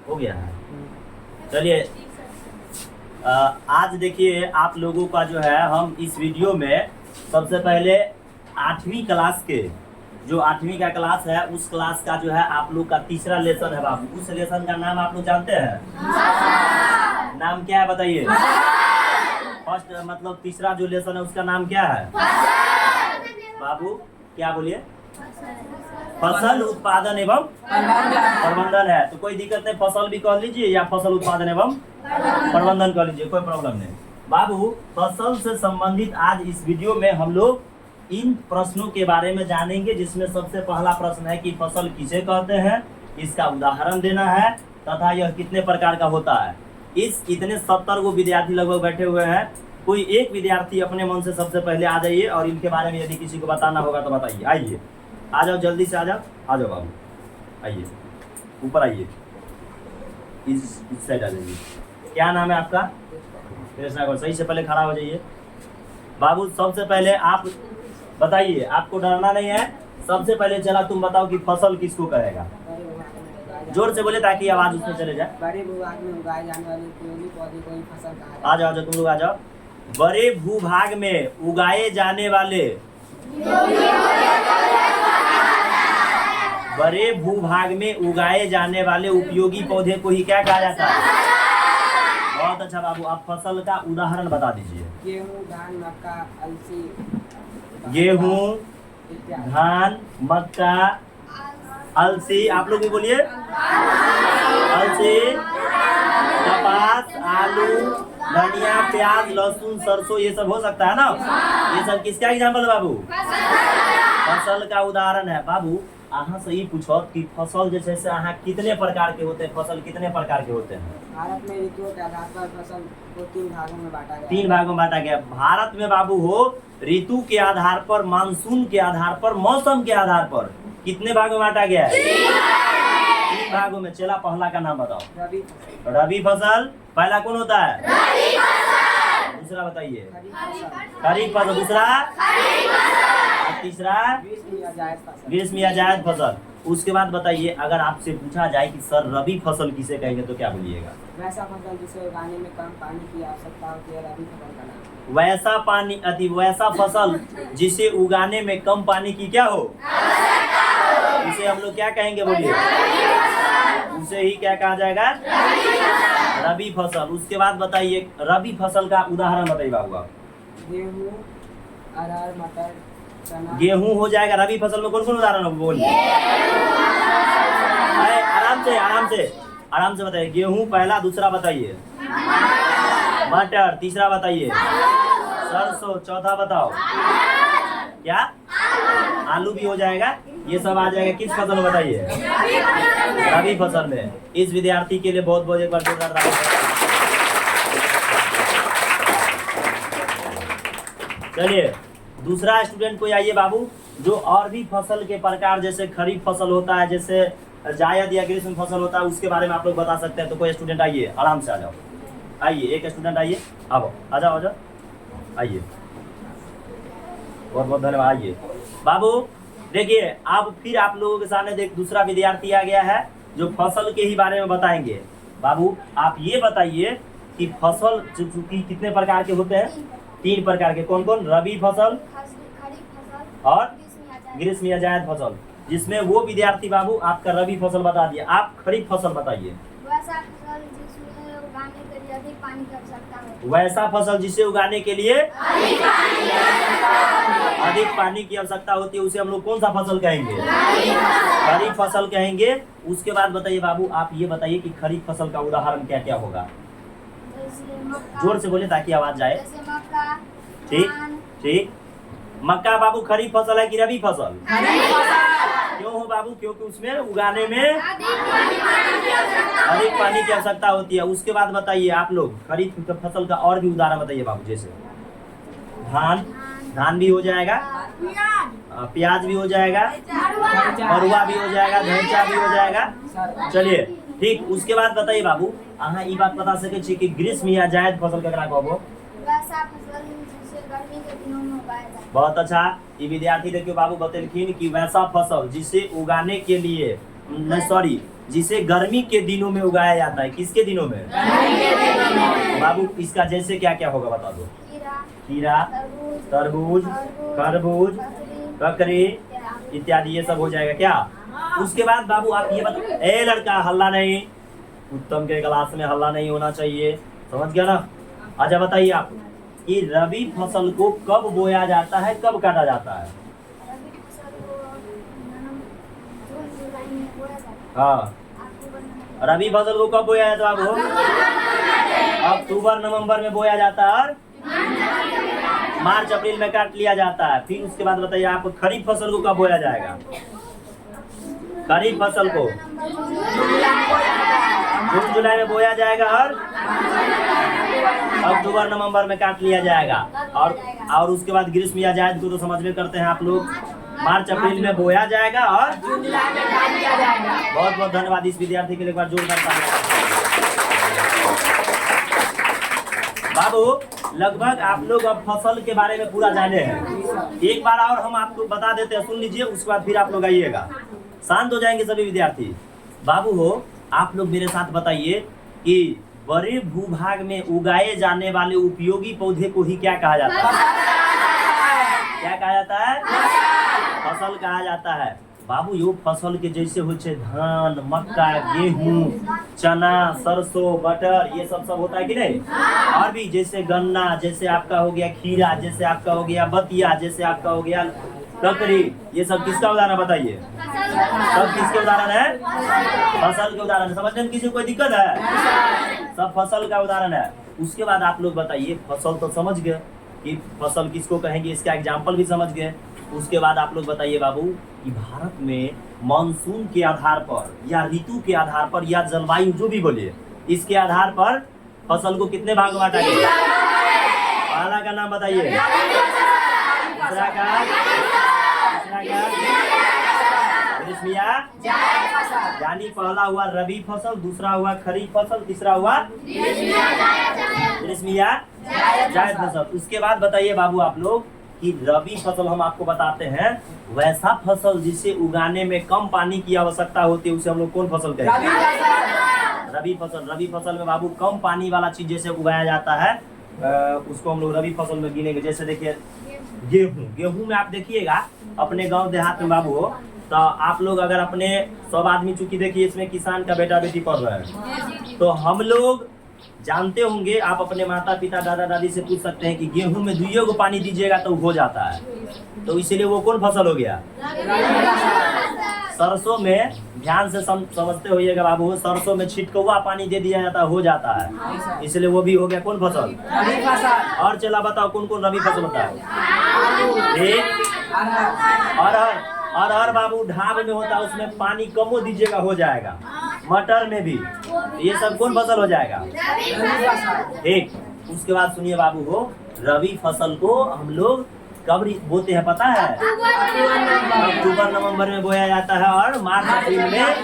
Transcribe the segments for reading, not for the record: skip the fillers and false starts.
हो गया है। चलिए आज देखिए आप लोगों का जो है हम इस वीडियो में सबसे पहले 8वीं क्लास के जो 8वीं का क्लास है उस क्लास का जो है आप लोग का तीसरा लेसन है बाबू। उस लेसन का नाम आप लोग जानते हैं? नाम क्या है बताइए? फर्स्ट मतलब तीसरा जो लेसन है उसका नाम क्या है बाबू? क्या बोलिए? फसल उत्पादन एवं प्रबंधन है। तो कोई दिक्कत नहीं, फसल भी कह लीजिए या फसल उत्पादन एवं प्रबंधन कर लीजिए, कोई प्रॉब्लम नहीं। बाबू फसल से संबंधित आज इस वीडियो में हम लोग इन प्रश्नों के बारे में जानेंगे, जिसमें सबसे पहला प्रश्न है कि फसल किसे कहते हैं, इसका उदाहरण देना है तथा यह कितने प्रकार का होता है। इस इतने 70 को विद्यार्थी लगभग बैठे हुए हैं, कोई एक विद्यार्थी अपने मन से सबसे पहले आ जाइए और इनके बारे में यदि किसी को बताना होगा तो बताइए। आइए आ जाओ, जल्दी से आ जाओ बाबू, आइए ऊपर आइए, इस साइड आ जाइए। क्या नाम है आपका? कृष्णा गौर। सही से पहले खड़ा हो जाइए बाबू। सबसे पहले आप बताइए, आपको डरना नहीं है। सबसे पहले चला तुम बताओ कि फसल किसको कहेगा? जोर से बोले ताकि आवाज उसमें चले जाए। बड़े भूभाग में उगाए जाने वाले उपयोगी पौधे को ही फसल कहा आ जाओ तुम लोग आ जाओ। बड़े भूभाग में उगाए जाने वाले बड़े भूभाग में उगाए जाने वाले उपयोगी पौधे को ही क्या कहा जाता है? बहुत अच्छा बाबू, आप फसल का उदाहरण बता दीजिए। गेहूँ, धान, मक्का, अलसी। गेहूँ, धान, मक्का, अलसी। आप लोग भी बोलिए। अलसी, कपास, आलू, धनिया, प्याज, लहसुन, सरसों, ये सब हो सकता है ना? ये सब किसका एग्जाम्पल है बाबू? फसल का उदाहरण है बाबू। अहाँ से ही पूछो कि फसल जैसे से अहाँ कितने प्रकार के होते हैं, फसल कितने प्रकार के होते हैं? भारत में ऋतुओं के आधार पर फसल को 3 भागों में बांटा गया। 3 भागों में बांटा गया। भारत में बाबू हो ऋतु के आधार पर, मानसून के आधार पर, मौसम के आधार पर कितने भागों में बांटा गया है? 3 भागों में। चला पहला का नाम बताओ। रबी फसल। रबी फसल पहला कौन होता है? रबी फसल। दूसरा बताइए। खरीफ फसल। दूसरा? तीसरा? ग्रीष्म या जायद फसल। उसके बाद बताइए, अगर आपसे पूछा जाए कि सर रबी फसल किसे कहेंगे तो क्या बोलिएगा? वैसा फसल जिसे उगाने में कम पानी की आवश्यकता होती है, रबी फसल का नाम। वैसा फसल जिसे उगाने में कम पानी की क्या हो, उसे हम लोग क्या कहेंगे बोलिए? उसे ही क्या कहा जाएगा? रबी फसल। उसके बाद बताइए रबी फसल का उदाहरण बताइए बाबू आप। गेहूँ, अरहर, मटर, चना। गेहूं हो जाएगा। रबी फसल में कौन कौन उदाहरण है बोलिए? आराम से बताइए। गेहूं पहला। दूसरा बताइए। मटर। तीसरा बताइए। सरसों। चौथा बताओ क्या? आलू भी हो जाएगा। ये सब आ जाएगा किस फसल में बताइए? रबी फसल में। इस विद्यार्थी के लिए बहुत बहुत एक बार जोरदार ताली। चलिए दूसरा स्टूडेंट कोई आइए बाबू, जो और भी फसल के प्रकार जैसे खरीफ फसल होता है, जैसे जायद या ग्रीष्म फसल होता है, उसके बारे में आप लोग बता सकते हैं। तो कोई स्टूडेंट आइए, आराम से आ जाओ। आइए एक स्टूडेंट आइए, आओ आ जाओ आइए। बहुत बहुत धन्यवाद। आइए बाबू। देखिए अब फिर आप लोगों के सामने देख दूसरा विद्यार्थी आ गया है जो फसल के ही बारे में बताएंगे। बाबू आप ये बताइए कि फसल कितने प्रकार के होते हैं? 3 प्रकार के। कौन कौन? रबी फसल और ग्रीष्म या जायद फसल। जिसमें वो विद्यार्थी बाबू आपका रबी फसल बता दिया, आप खरीफ फसल बताइए। वैसा फसल जिसमें उगाने के लिए अधिक पानी की आवश्यकता है। वैसा फसल जिसे उगाने के लिए अधिक पानी की आवश्यकता होती है, उसे हम लोग कौन सा फसल कहेंगे? खरीफ फसल कहेंगे। उसके बाद बताइए बाबू, आप ये बताइए कि खरीफ फसल का उदाहरण क्या क्या होगा? जोर से बोले ताकि आवाज जाए। ठीक। मक्का बाबू खरीफ फसल है कि रबी फसल? क्यों हो बाबू? क्योंकि उसमें उगाने में अधिक पानी की आवश्यकता होती है। उसके बाद बताइए आप लोग खरीफ फसल का और भी उदाहरण बताइए बाबू। जैसे धान भी हो जाएगा, प्याज भी हो जाएगा, मरुआ भी हो जाएगा, धनिया भी हो जाएगा। चलिए ठीक। उसके बाद बताइए बाबू, अहाँ ये बात बता सके छी कि ग्रीष्म या जायद फसल केकरा कहबो? वैसा फसल जिसे गर्मी के दिनों में उगाया जाता है। बहुत अच्छा। ये विद्यार्थी देखियो बाबू बतेलखिन कि वैसा फसल जिसे उगाने के लिए नहीं सॉरी, जिसे गर्मी के दिनों में उगाया जाता है। किसके दिनों में? बाबू इसका जैसे क्या क्या होगा बता दो। खीरा, तरबूज, खरबूज, ककड़ी इत्यादि ये सब हो जाएगा क्या? उसके बाद बाबू आप ये बताओ, ए लड़का हल्ला नहीं, उत्तम के क्लास में हल्ला नहीं होना चाहिए, समझ गया ना? अच्छा बताइए आप कि रबी फसल को कब बोया जाता है, कब काटा जाता है? हाँ, रबी फसल को कब बोया जाता है बाबू? अक्टूबर नवंबर में बोया जाता है और मार्च अप्रैल में काट लिया जाता है। फिर उसके बाद बताइए आप खरीफ फसल को कब बोया जाएगा? खरीफ फसल को जून जुलाई में बोया जाएगा और अक्टूबर नवंबर में काट लिया जाएगा। और उसके बाद ग्रीष्म या जायद को तो समझ में करते हैं आप लोग, मार्च अप्रैल में बोया जाएगा और जून जुलाई में काट लिया जाएगा। बहुत बहुत धन्यवाद इस विद्यार्थी के लिए, एक बार जोरदार तालियां। बाबू लगभग आप लोग अब फसल के बारे में पूरा जाने हैं। एक बार और हम आपको बता देते हैं, सुन लीजिए, उसके बाद फिर आप लोग आइएगा। शांत हो जाएंगे सभी विद्यार्थी। बाबू हो आप लोग मेरे साथ बताइए कि बड़े भूभाग में उगाए जाने वाले उपयोगी पौधे को ही क्या कहा जाता है? क्या कहा जाता है? फसल कहा जाता है। बाबू यो फसल के जैसे हो धान, मक्का, गेहूं, चना, सरसों, बटर ये सब होता है कि नहीं? और भी जैसे गन्ना, जैसे आपका हो गया खीरा, जैसे आपका हो गया बतिया, जैसे आपका हो गया ककड़ी, ये सब किसका उदाहरण बताइए? सब किसके उदाहरण है? फसल के उदाहरण है। समझने में किसी को कोई दिक्कत है? सब फसल का उदाहरण है। उसके बाद आप लोग बताइए, फसल तो समझ गए कि फसल किसको कहेंगे, इसका एग्जाम्पल भी समझ गए। उसके बाद आप लोग बताइए बाबू कि भारत में मानसून के आधार पर या ऋतु के आधार पर या जलवायु जो भी बोलिए, इसके आधार पर फसल को कितने भाग में बांटा गया? पहला का नाम बताइए, दूसरा का यानी पहला हुआ रबी फसल, दूसरा हुआ खरीफ फसल, तीसरा हुआ ग्रीष्मिया जायद फसल। उसके बाद बताइए बाबू आप लोग कि रबी फसल हम आपको बताते हैं वैसा फसल जिसे उगाने में कम पानी की आवश्यकता होती है, उसे हम लोग कौन फसल कहते हैं? रबी फसल। रबी फसल में बाबू कम पानी वाला चीज जैसे उगाया जाता है उसको हम लोग रबी फसल में गिनेंगे। जैसे देखिए गेहूं, गेहूं में आप देखिएगा अपने गांव देहात में बाबू हो तो आप लोग अगर अपने सब आदमी, चूंकि देखिए इसमें किसान का बेटा बेटी पढ़ रहे हैं, तो हम लोग जानते होंगे, आप अपने माता पिता दादा दादी से पूछ सकते हैं कि गेहूं में 2 को पानी दीजिएगा तो हो जाता है, तो इसलिए वो कौन फसल हो गया? सरसों में ध्यान से समझते होइएगा बाबू, सरसों में छिटकौआ पानी दे दिया जाता है, हो जाता है, इसलिए वो भी हो गया कौन फसल? और चला बताओ कौन कौन रबी फसल होता है? अरहर बाबू ढाब में होता है, उसमें पानी कमो दीजिएगा हो जाएगा। मटर में भी, ये सब कौन फसल हो जाएगा? ठीक। उसके बाद सुनिए बाबू हो, रबी फसल को हम लोग कब बोते हैं पता है? अक्टूबर नवंबर में बोया जाता है और मार्च अप्रैल में।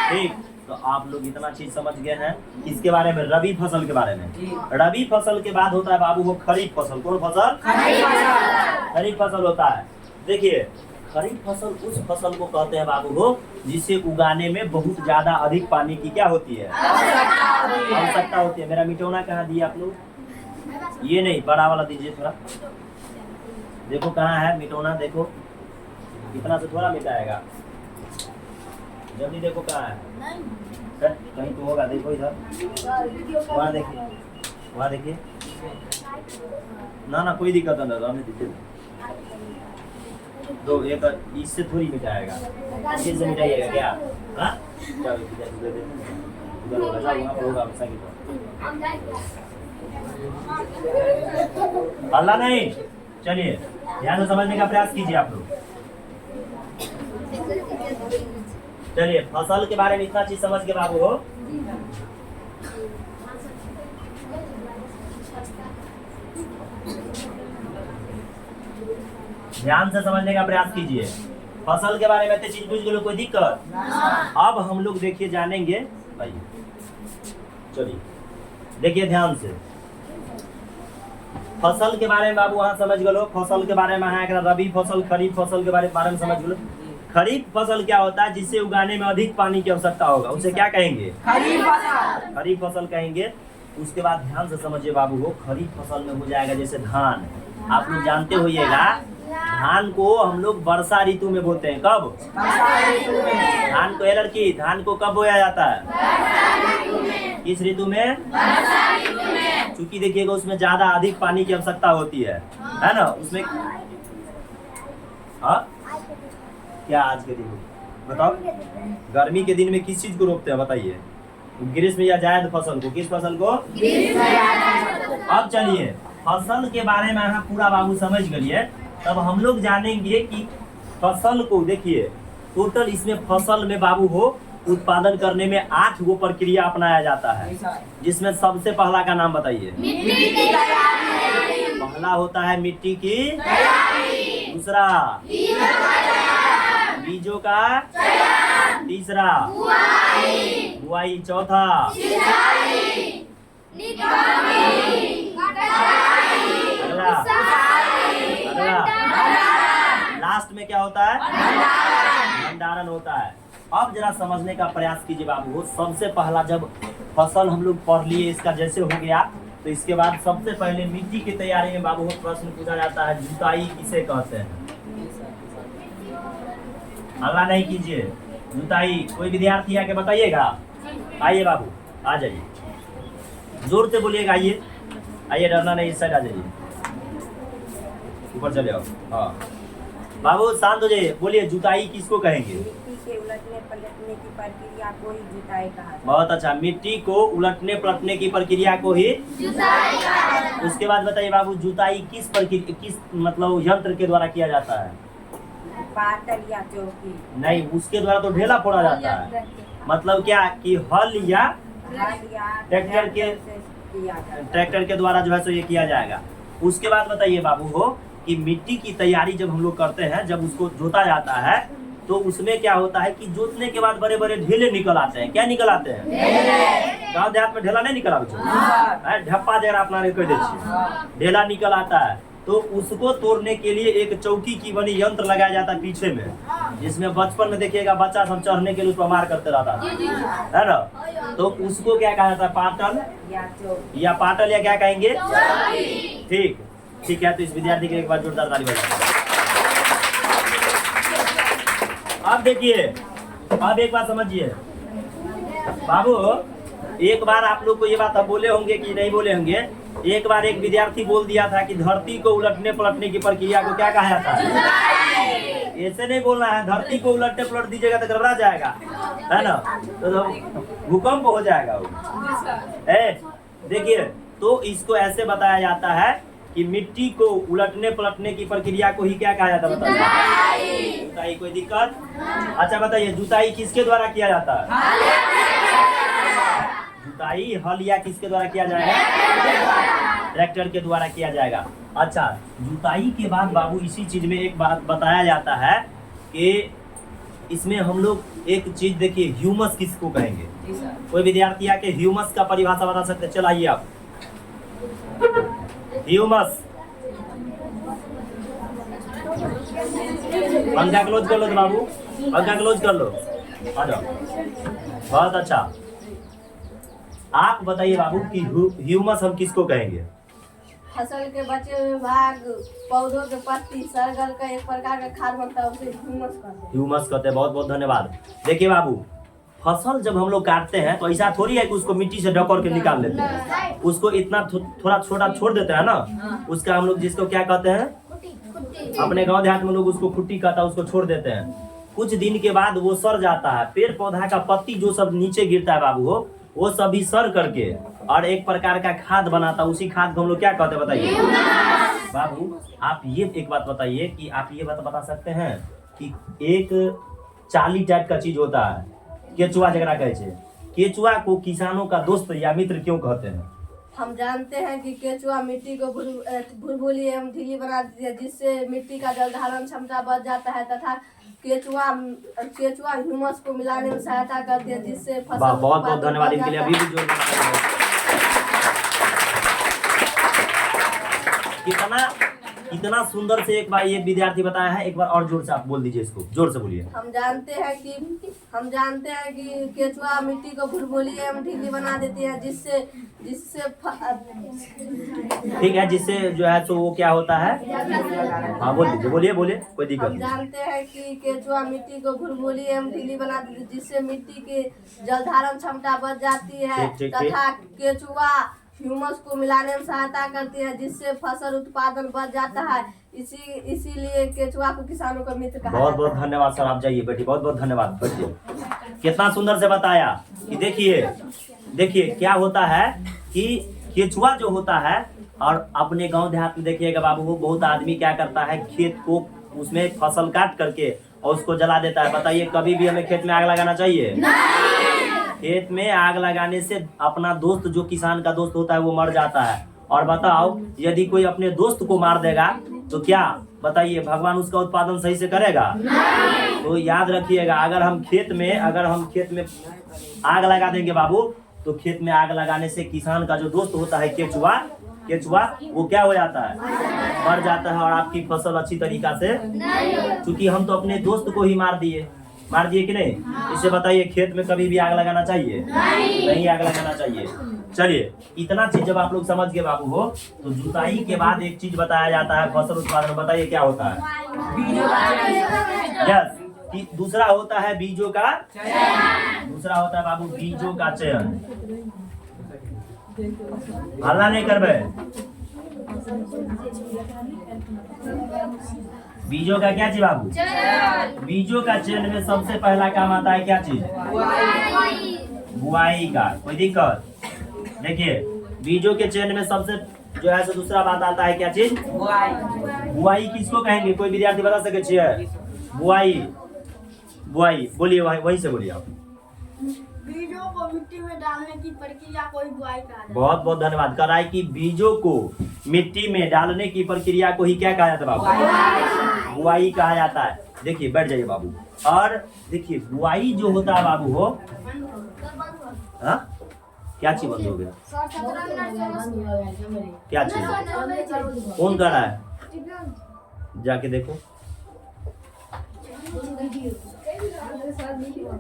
ठीक, तो आप लोग इतना चीज समझ गए हैं इसके बारे में, रबी फसल के बारे में। रबी फसल के बाद होता है बाबू वो खरीफ फसल। कौन फसल? खरीफ फसल होता है। देखिए खरीफ फसल उस फसल को कहते हैं बाबू हो जिसे उगाने में बहुत ज्यादा अधिक पानी की क्या होती है? आवश्यकता होती है। मेरा मिटौना कहाँ दिया आप लोग? ये नहीं, बड़ा वाला दीजिए थोड़ा। देखो कहाँ है मिटौना, देखो इतना से थोड़ा मिटाएगा, जल्दी देखो कहाँ है। कहीं तो होगा, देखो इधर, वहाँ देखिए, वहाँ देखिए। ना कोई दिक्कत नहीं, हमें दीजिए दो, एक इससे थोड़ी मिटाएगा, इससे मिटाइएगा क्या? हाँ अल्लाह नहीं। चलिए ध्यान से समझने का प्रयास कीजिए आप लोग। चलिए फसल के बारे में इतना चीज समझ के बाबू हो, ध्यान से समझने का प्रयास कीजिए। फसल के बारे में इतनी चीज पूछ गए, कोई दिक्कत? अब हम लोग देखिए जानेंगे भाई, चलिए देखिए ध्यान से फसल के बारे में बाबू वहाँ समझ गलो। फसल के बारे में है रबी फसल खरीफ फसल के बारे में समझ गलो। खरीफ फसल क्या होता है? जिसे उगाने में अधिक पानी की आवश्यकता होगा, उसे क्या कहेंगे? खरीफ फसल। खरीफ फसल कहेंगे। उसके बाद ध्यान से समझिए बाबू को, खरीफ फसल में हो जाएगा जैसे धान। आप लोग जानते होइएगा धान को हम लोग वर्षा ऋतु में बोते हैं। कब? धान को, लड़की, धान को कब बोया जाता है? किस ऋतु में? क्योंकि देखिएगा उसमें ज्यादा अधिक पानी की आवश्यकता होती है ना उसमें। हाँ क्या आज के दिन में बताओ, गर्मी के दिन में किस चीज को रोपते हैं बताइए? ग्रीष्म या जायद फसल को। किस फसल को? अब चलिए फसल के बारे में यहाँ पूरा बाबू समझ गए। तब हम लोग जानेंगे कि फसल को, देखिए टोटल इसमें फसल में बाबू हो उत्पादन करने में 8 गो प्रक्रिया अपनाया जाता है, जिसमें सबसे पहला का नाम बताइए। पहला होता है मिट्टी की तैयारी, दूसरा बीजों का, तीसरा बुआई, चौथा अगला लास्ट में क्या होता है? भंडारण होता है। अब जरा समझने का प्रयास कीजिए बाबू। सबसे पहला जब फसल हम लोग पढ़ लिए इसका जैसे हो गया, तो इसके बाद सबसे पहले मिट्टी की तैयारी में बाबू प्रश्न पूछा जाता है, जुताई किसे कहते हैं? हल्ला नहीं कीजिए। जुताई कोई विद्यार्थी आके बताइएगा। आइए बाबू, आ जाइए, जोर से बोलिएगा। आइए आइए, डरना नहीं, इस साइड आ जाइए, ऊपर चले आओ। हाँ बाबू शांत हो जाइए, बोलिए जुताई किसको कहेंगे? मिट्टी के उलटने पलटने की प्रक्रिया को ही जुताई कहा जाता है। बहुत अच्छा, मिट्टी को उलटने पलटने की प्रक्रिया को ही जुताई कहा जाता है। उसके बाद बताइए बाबू, जुताई किस प्रक्रिया, किस मतलब यंत्र के द्वारा किया जाता है? पाटल या चौकी नहीं, उसके द्वारा तो ढेला फोड़ा जाता है। मतलब क्या कि हल या ट्रैक्टर के द्वारा जो है सो ये किया जाएगा। उसके बाद बताइए बाबू हो कि मिट्टी की तैयारी जब हम लोग करते हैं, जब उसको जोता जाता है, तो उसमें क्या होता है कि जोतने के बाद बड़े बड़े ढेले निकल आते हैं। क्या निकल आते हैं? गाँव देहात में ढेला नहीं निकल आते, ढप्पा जरा अपना कह दीजिए, ढेला निकल आता है। तो उसको तोड़ने के लिए एक चौकी की बनी यंत्र लगाया जाता है पीछे में, जिसमें बचपन में देखिएगा बच्चा सब चढ़ने के लिए उसको मार करते रहता है ना। तो उसको क्या कहा जाता है? पाटल या पाटल या क्या कहेंगे? ठीक ठीक है। तो इस विद्यार्थी के एक बार जोरदार ताली बजाइए। अब देखिए, अब एक बात समझिए बाबू, एक बार आप लोग को ये बात अब बोले होंगे कि नहीं बोले होंगे। एक बार एक विद्यार्थी बोल दिया था कि धरती को उलटने पलटने की प्रक्रिया को क्या कहा जाता है? ऐसे नहीं बोलना है, धरती को उलटने पलट दीजिएगा तो गड़बड़ा जाएगा, है ना, तो भूकंप हो जाएगा वो। देखिए, तो इसको ऐसे बताया जाता है कि मिट्टी को उलटने पलटने की प्रक्रिया को ही क्या कहा जाता है? बताइए। जुताई। कोई दिक्कत? अच्छा बताइए, जुताई किसके द्वारा किया जाता है? जुताई हल या किसके द्वारा किया जाएगा? ट्रैक्टर के द्वारा किया जाएगा। अच्छा, जुताई के बाद बाबू इसी चीज में एक बात बताया जाता है कि इसमें हम लोग एक चीज देखिए, ह्यूमस किसको कहेंगे? कोई विद्यार्थी आके ह्यूमस का परिभाषा बता सकते हैं? चलाइए आप। ह्यूमस, पंखा क्लोज कर लो तो बाबू, पंखा क्लोज कर लो, आ जाओ। बहुत अच्छा, आप बताइए बाबू कि ह्यूमस हम किसको कहेंगे? फसल के बचे हुए भाग, पौधों के पत्ती, सरगल का एक प्रकार का खाद बनता है, उसे ह्यूमस कहते हैं। ह्यूमस कहते हैं। बहुत बहुत धन्यवाद। देखिए बाबू, फसल जब हम लोग काटते हैं तो ऐसा थोड़ी है कि उसको मिट्टी से डकोर के निकाल लेते हैं। उसको इतना थोड़ा छोटा छोड़ देते हैं ना, उसका हम लोग जिसको क्या कहते हैं, अपने गांव देहात में लोग उसको खुट्टी कहता है, उसको छोड़ देते हैं। कुछ दिन के बाद वो सड़ जाता है, पेड़ पौधा का पत्ती जो सब नीचे गिरता है बाबू हो, वो सभी सड़ करके और एक प्रकार का खाद बनाता है। उसी खाद को हम लोग क्या कहते हैं बताइए बाबू? आप ये एक बात बताइए कि आप ये बात बता सकते हैं कि एक चाली टाइप का चीज होता है, केचुआ जगरा कहते हैं, केचुआ को किसानों का दोस्त या मित्र क्यों कहते हैं? हम जानते हैं कि केचुआ मिट्टी को भुरभुरी एवं ढीली बना देती है, जिससे मिट्टी का जल धारण क्षमता बढ़ जाता है, तथा केचुआ ह्यूमस को मिलाने में सहायता करती है, जिससे फसल। बहुत बहुत धन्यवाद इनके लिए। अभी भी जोर इतना सुंदर से एक बार ये विद्यार्थी बताया है, एक बार और जोर से आप बोल दीजिए इसको, जोर से बोलिए। हम जानते हैं कि केचुआ मिट्टी को भुरभुरी एवं ढीली बना देती है, जिससे ठीक है, जिससे जो है तो वो क्या होता है, हाँ बोल दीजिए, बोलिए कोई दिक्कत हम नहीं। जानते हैं कि केचुआ मिट्टी को भुरभुरी एवं ढीली बना देती है, जिससे मिट्टी की जल धारण क्षमता बढ़ जाती है ठीक। तथा केचुआ ह्यूमस को मिलाने में सहायता करती है, जिससे फसल उत्पादन बढ़ जाता है। इसीलिए केचुआ को किसानों का मित्र कहा बहुत जाता बहुत है। धन्यवाद सर, आप जाइए बैठिए, बहुत बहुत धन्यवाद, बैठिए। कितना सुंदर से बताया कि देखिए क्या होता है कि केचुआ जो होता है, और अपने गांव देहात में देखिएगा बाबू, वो बहुत आदमी क्या करता है, खेत को उसमें फसल काट करके और उसको जला देता है। बताइए कभी भी हमें खेत में आग लगाना चाहिए? खेत में आग लगाने से अपना दोस्त, जो किसान का दोस्त होता है, वो मर जाता है। और बताओ यदि कोई अपने दोस्त को मार देगा तो क्या बताइए भगवान उसका उत्पादन सही से करेगा? तो याद रखिएगा, अगर हम खेत में आग लगा देंगे बाबू, तो खेत में आग लगाने से किसान का जो दोस्त होता है केचुआ वो क्या हो जाता है, मर जाता है, और आपकी फसल अच्छी तरीका से, क्योंकि हम तो अपने दोस्त को ही मार दिए कि नहीं? इसे बताइए खेत में कभी भी आग लगाना चाहिए? नहीं आग लगाना चाहिए। चलिए, इतना चीज जब आप लोग समझ गए बाबू हो, तो जुताई के बाद एक चीज बताया जाता है फसल उत्पादन। बताइए क्या होता है? यस, दूसरा होता है बीजों का चयन। दूसरा होता है बाबू बीजों का चयन। हल्ला नहीं करबे। बीजों का क्या चीज बाबू? बीजों का चयन में सबसे पहला काम आता है क्या चीज? बुआई का। कोई दिक्कत? देखिए, बीजों के चयन में सबसे जो है दूसरा बात आता है क्या चीज? बुआई किसको कहेंगे? कोई विद्यार्थी बता सके छिए? बुआई बोलिए, वहीं से बोलिए आप। बीजों को मिट्टी में डालने की प्रक्रिया को ही बुआई कहा जाता है। बहुत बहुत धन्यवाद। कह रहा है कि बीजों को मिट्टी में डालने की प्रक्रिया को ही क्या कहा जाता है बाबू? बुआई कहा जाता है। देखिए, बैठ जाइए बाबू। और देखिए, बुआई जो होता है बाबू हो, हाँ क्या चीज बंद हो गया? क्या चीज? कौन कर रहा है? जाके देखो,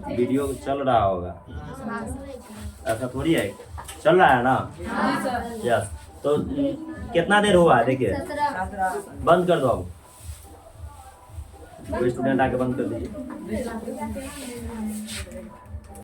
वीडियो चल रहा होगा। ऐसा थोड़ी है, चल रहा है ना? यस। तो कितना देर हुआ है? देखिए, बंद कर दो अब। कोई स्टूडेंट आके बंद कर दीजिए।